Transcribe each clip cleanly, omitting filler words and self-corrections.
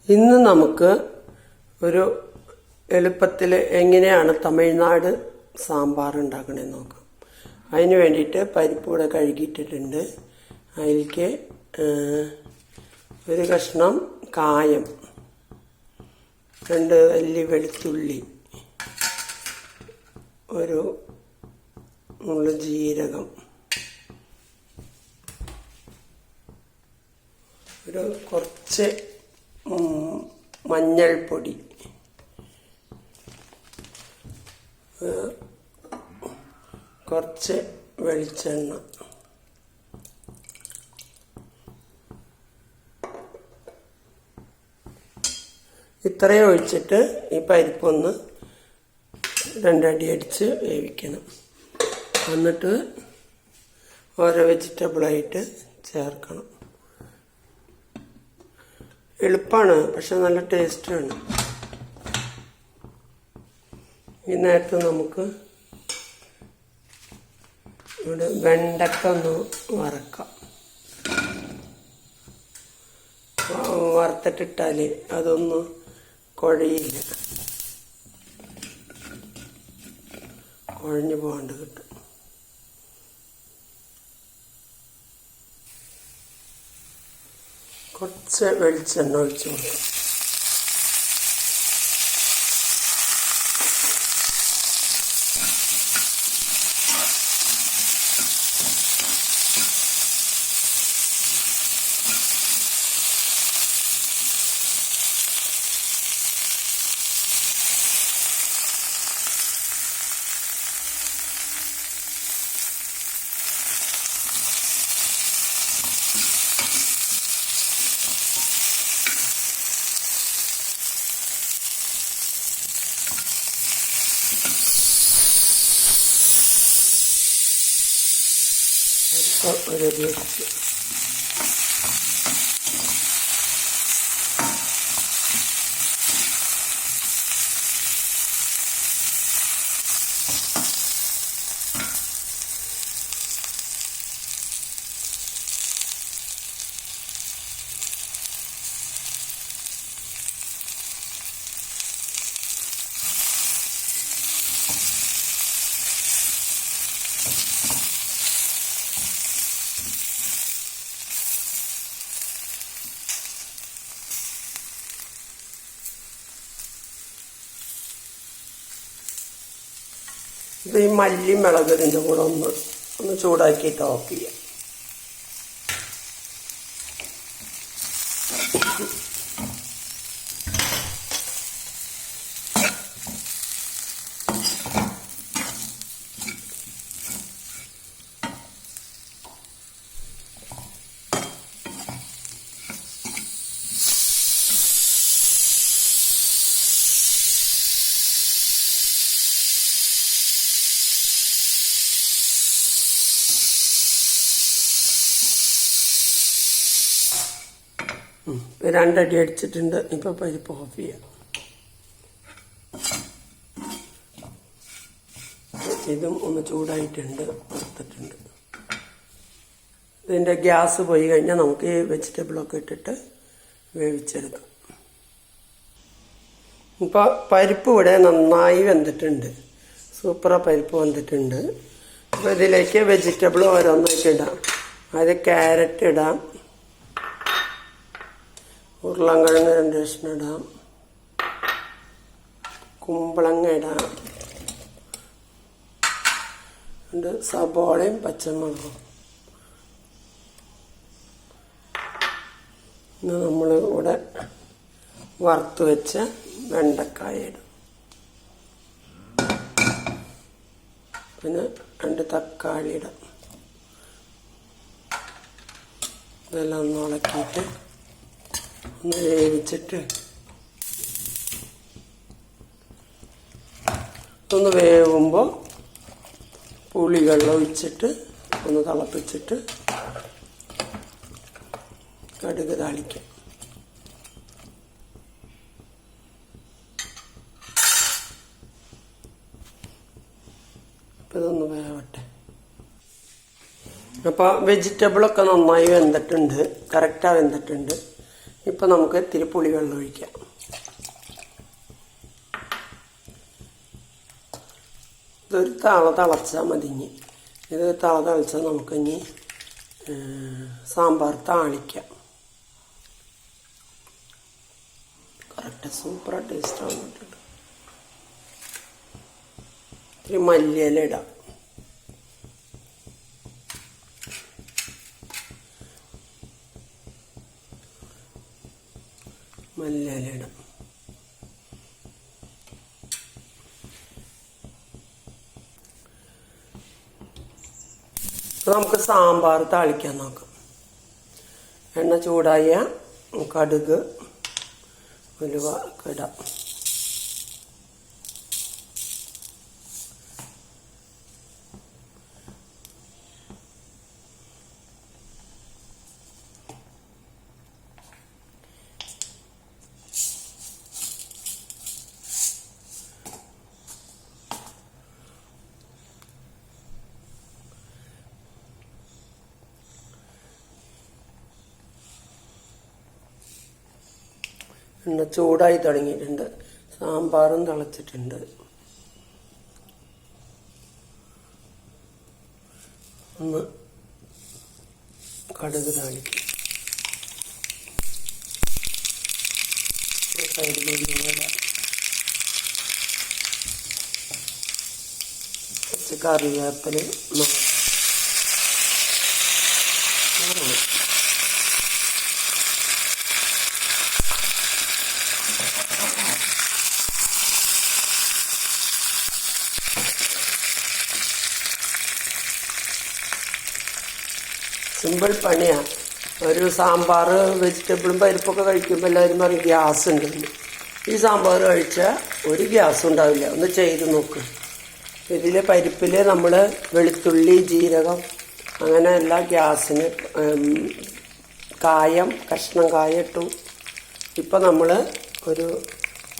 ഇന്ന് നമുക്ക് ഒരു എളുപ്പത്തിൽ എങ്ങനെയാണ് തമിഴ്നാട് സാമ്പാർ ഉണ്ടാക്കണമെന്ന് നോക്കാം. അതിന് വേണ്ടിയിട്ട് പരിപ്പ് കൂടെ കഴുകിയിട്ടിട്ടുണ്ട്. അതിലേക്ക് ഒരു കഷ്ണം കായം, 2 അല്ലി വെളുത്തുള്ളി, ഒരു നുള്ളു ജീരകം, ഒരു കുറച്ച് മഞ്ഞൾപ്പൊടി, കുറച്ച് വെളിച്ചെണ്ണ, ഇത്രയും ഒഴിച്ചിട്ട് ഈ പരിപ്പൊന്ന് 2 അടി അടിച്ച് വേവിക്കണം. എന്നിട്ട് ഓരോ വെജിറ്റബിളായിട്ട് ചേർക്കണം. എളുപ്പമാണ്, പക്ഷെ നല്ല ടേസ്റ്റാണ്. ഈ നേരത്ത് നമുക്ക് ഇവിടെ വെണ്ടക്ക ഒന്ന് വറക്കാം. വറുത്തിട്ടിട്ടാൽ അതൊന്നും കുഴയില്ല, കുഴഞ്ഞു പോകാണ്ട് കിട്ടും. കുറച്ച് വെളിച്ചെണ്ണ ഒഴിച്ചു കൊടുക്കാം. ഒരു വെച്ച് ഇത് ഈ മല്ലി മുളകിൻ്റെ കൂടെ ഒന്ന് ചൂടാക്കിയിട്ട് ഓഫ് ചെയ്യാം. രണ്ടടി അടിച്ചിട്ടുണ്ട്. ഇപ്പോൾ പരിപ്പ് ഓഫ് ചെയ്യാം. ഇതും ഒന്ന് ചൂടായിട്ടുണ്ട്, വറുത്തിട്ടുണ്ട്. ഇതിൻ്റെ ഗ്യാസ് പോയി കഴിഞ്ഞാൽ നമുക്ക് ഈ വെജിറ്റബിളൊക്കെ ഇട്ടിട്ട് വേവിച്ചെടുക്കാം. ഇപ്പോൾ പരിപ്പ് ഇവിടെ നന്നായി വെന്തിട്ടുണ്ട്, സൂപ്പറാ പരിപ്പ് വെന്തിട്ടുണ്ട്. അപ്പോൾ ഇതിലേക്ക് വെജിറ്റബിൾ ഓരോന്നായിട്ട് ഇടാം. അത് ക്യാരറ്റ് ഇടാം, ഉരുളൻകിഴങ്ങ് 2 കഷ്ണം ഇടാം, കുമ്പളങ്ങ ഇടാം, സബോളയും പച്ചമുളകും. ഇന്ന് നമ്മൾ ഇവിടെ വറുത്ത് വെച്ച വെണ്ടക്കായ ഇടും. പിന്നെ 2 തക്കാളി ഇടാം. ഇതെല്ലാം ഒന്ന് ഇളക്കിയിട്ട് ഒന്ന് വേവിച്ചിട്ട് ഒന്ന് വേവുമ്പോൾ പുളിവെള്ളം ഒഴിച്ചിട്ട് ഒന്ന് തിളപ്പിച്ചിട്ട് കടുക് താളിക്കാം. അപ്പം ഇതൊന്ന് വേവട്ടെ. അപ്പോൾ വെജിറ്റബിളൊക്കെ നന്നായി വെന്തിട്ടുണ്ട്, കറക്റ്റാണ് വെന്തിട്ടുണ്ട്. ഇപ്പം നമുക്ക് ഇത്തിരി പുളിവെള്ളം ഒഴിക്കാം. ഇതൊരു തിളച്ചാൽ മതിഞ്ഞ്. ഇത് തിളച്ചാൽ നമുക്കിനി സാമ്പാർ താളിക്കാം. കറക്റ്റ് സൂപ്പർ ടേസ്റ്റ് ആവുന്നുണ്ട്. ഇത്തിരി മല്ലിയില ഇടാം. മല്ലിയില ഇടാം. നമുക്ക് സാമ്പാർ താളിക്കാൻ നോക്കാം. എണ്ണ ചൂടായ കടുക് ഉലുവ ഇടാം. എണ്ണ ചൂടായി തുടങ്ങിയിട്ടുണ്ട്. സാമ്പാറും തിളച്ചിട്ടുണ്ട്. ഒന്ന് കടുക് താളിക്കും. കുറച്ച് കറിവേപ്പില സിമ്പിൾ പണിയാണ്. ഒരു സാമ്പാർ വെജിറ്റബിളും പരിപ്പൊക്കെ കഴിക്കുമ്പോൾ എല്ലാവരും പറയും ഗ്യാസ് ഉണ്ടെന്ന്. ഈ സാമ്പാർ കഴിച്ചാൽ ഒരു ഗ്യാസും ഉണ്ടാവില്ല. ഒന്ന് ചെയ്ത് നോക്ക്. ഇതിൽ പരിപ്പിൽ നമ്മൾ വെളുത്തുള്ളി, ജീരകം അങ്ങനെ എല്ലാ ഗ്യാസിന് കായം, കഷ്ണം കായ ഇട്ടു. ഇപ്പം നമ്മൾ ഒരു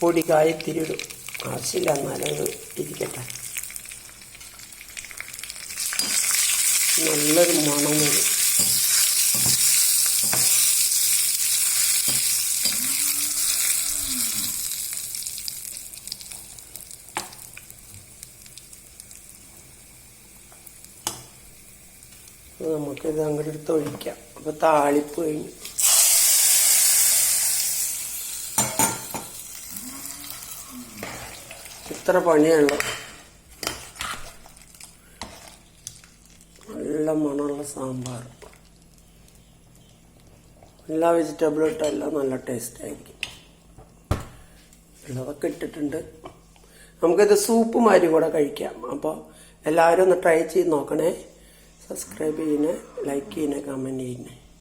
പൊടിക്കായ ഇത്തിരി ഇടും. ആവശ്യമില്ല, എന്നാലത് ഇരിക്കട്ടെ. നല്ലൊരു മണം വരും. നമുക്കിത് അങ്ങോട്ട് എടുത്ത് ഒഴിക്കാം. അപ്പോൾ താളിപ്പ് കഴിഞ്ഞു. ഇത്ര പണിയുള്ളൂ. നല്ല മണമുള്ള സാമ്പാർ. എല്ലാ വെജിറ്റബിളും ഇട്ടെല്ലാം നല്ല ടേസ്റ്റ് ആയിരിക്കും. ഉള്ളതൊക്കെ ഇട്ടിട്ടുണ്ട്. നമുക്കിത് സൂപ്പ് മാതിരി കൂടെ കഴിക്കാം. അപ്പോൾ എല്ലാവരും ഒന്ന് ട്രൈ ചെയ്ത് നോക്കണേ. സബ്സ്ക്രൈബ് ചെയ്യണേ, ലൈക്ക് ചെയ്യണേ, കമൻറ്റ് ചെയ്യണേ.